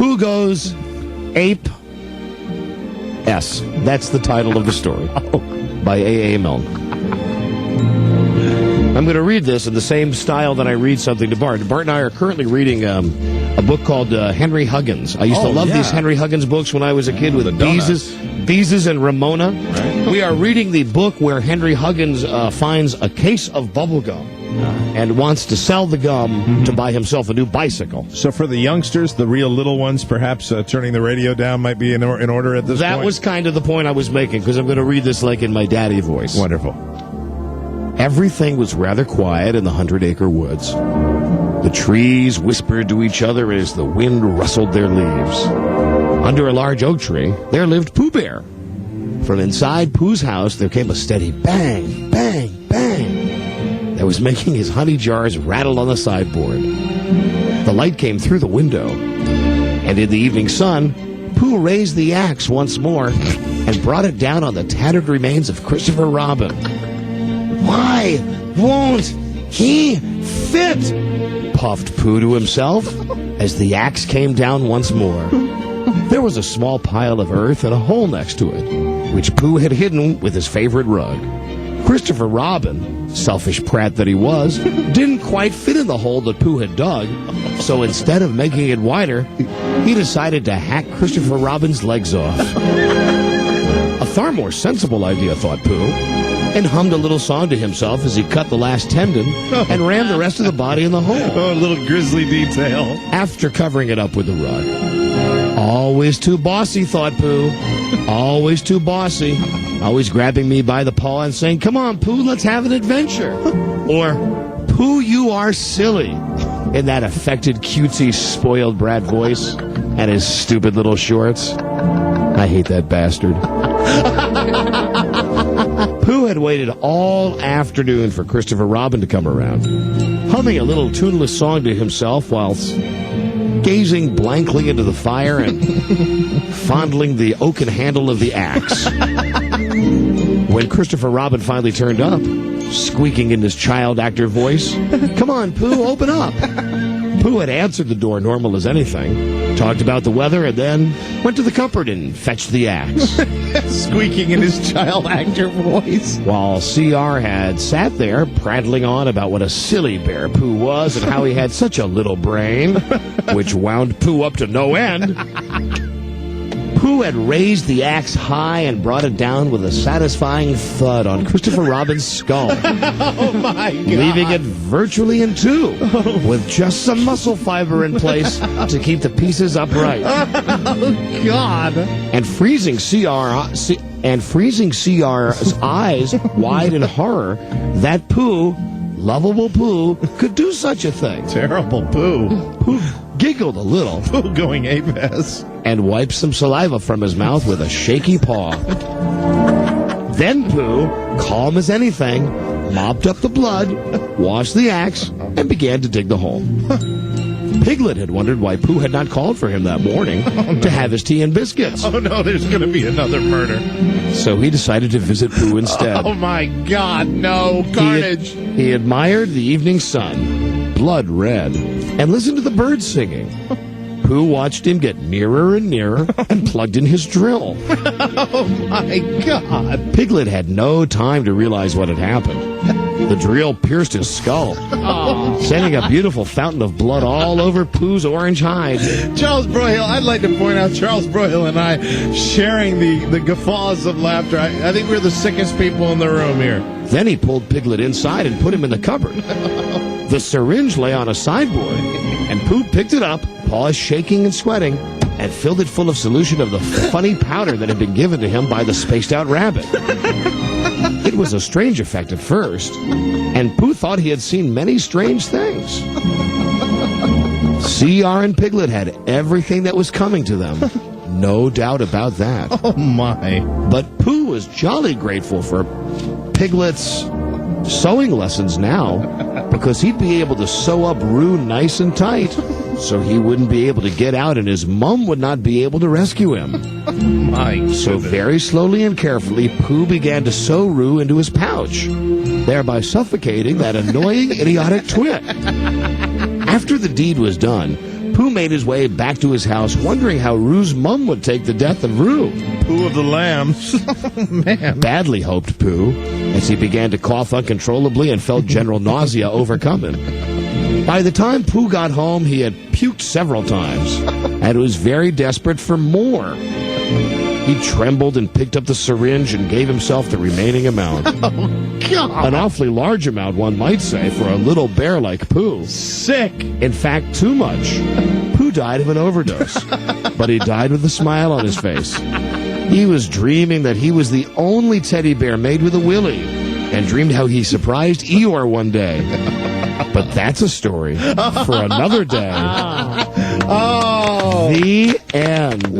Pooh goes ape S. That's the title of the story by A.A. Milne. I'm going to read this in the same style that I read something to Bart. Bart and I are currently reading a book called Henry Huggins. I used to love these Henry Huggins books when I was a kid with Beezus and Ramona. Right. We are reading the book where Henry Huggins finds a case of bubble gum and wants to sell the gum to buy himself a new bicycle. So for the youngsters, the real little ones, perhaps turning the radio down might be in order at this point? That was kind of the point I was making, because I'm going to read this like in my daddy voice. Wonderful. Everything was rather quiet in the 100-acre woods. The trees whispered to each other as the wind rustled their leaves. Under a large oak tree, there lived Pooh Bear. From inside Pooh's house, there came a steady bang, bang, bang that was making his honey jars rattle on the sideboard. The light came through the window, and in the evening sun, Pooh raised the axe once more and brought it down on the tattered remains of Christopher Robin. "Why won't he fit?" puffed Pooh to himself as the axe came down once more. There was a small pile of earth and a hole next to it, which Pooh had hidden with his favorite rug. Christopher Robin, selfish prat that he was, didn't quite fit in the hole that Pooh had dug, so instead of making it wider, he decided to hack Christopher Robin's legs off. A far more sensible idea, thought Pooh, and hummed a little song to himself as he cut the last tendon and ran the rest of the body in the hole. Oh, a little grisly detail. After covering it up with the rug. Always too bossy, thought Pooh. Always too bossy. Always grabbing me by the paw and saying, "Come on, Pooh, let's have an adventure." Or, "Pooh, you are silly," in that affected, cutesy, spoiled brat voice and his stupid little shorts. I hate that bastard. Pooh had waited all afternoon for Christopher Robin to come around, humming a little tuneless song to himself whilst gazing blankly into the fire and fondling the oaken handle of the axe. When Christopher Robin finally turned up, squeaking in his child actor voice, "Come on, Pooh, open up." Pooh had answered the door normal as anything, talked about the weather, and then went to the cupboard and fetched the axe. Squeaking in his child actor voice. While C.R. had sat there prattling on about what a silly bear Pooh was and how he had such a little brain, which wound Pooh up to no end, Pooh had raised the axe high and brought it down with a satisfying thud on Christopher Robin's skull. Oh, my God. Leaving it virtually in two, with just some muscle fiber in place to keep the pieces upright. Oh, God. And freezing CR's eyes wide in horror that Pooh, lovable Pooh, could do such a thing. Terrible Pooh. Pooh giggled a little. Pooh going ape-ass. And wiped some saliva from his mouth with a shaky paw. Then Pooh, calm as anything, mopped up the blood, washed the axe, and began to dig the hole. Piglet had wondered why Pooh had not called for him that morning to have his tea and biscuits. Oh, no, there's going to be another murder. So he decided to visit Pooh instead. Oh, my God, no. Carnage. He admired the evening sun, blood red, and listened to the birds singing. Pooh watched him get nearer and nearer and plugged in his drill. Oh, my God. Piglet had no time to realize what had happened. The drill pierced his skull, sending a beautiful fountain of blood all over Pooh's orange hide. Charles Broyhill, I'd like to point out Charles Broyhill and I sharing the guffaws of laughter. I think we're the sickest people in the room here. Then he pulled Piglet inside and put him in the cupboard. The syringe lay on a sideboard, and Pooh picked it up, paws shaking and sweating, and filled it full of solution of the funny powder that had been given to him by the spaced-out rabbit. It was a strange effect at first, and Pooh thought he had seen many strange things. C.R. and Piglet had everything that was coming to them. No doubt about that. Oh, my. But Pooh was jolly grateful for Piglet's sewing lessons now, because he'd be able to sew up Roo nice and tight, so he wouldn't be able to get out and his mum would not be able to rescue him. So very slowly and carefully, Pooh began to sew Roo into his pouch, thereby suffocating that annoying, idiotic twit. After the deed was done, Pooh made his way back to his house, wondering how Rue's mum would take the death of Rue. Pooh of the lambs. Oh, man. Badly, hoped Pooh, as he began to cough uncontrollably and felt general nausea overcome him. By the time Pooh got home, he had puked several times and was very desperate for more. He trembled and picked up the syringe and gave himself the remaining amount. Oh, God. An awfully large amount, one might say, for a little bear like Pooh. Sick. In fact, too much. Pooh died of an overdose, but he died with a smile on his face. He was dreaming that he was the only teddy bear made with a willy, and dreamed how he surprised Eeyore one day. But that's a story for another day. Oh. The end.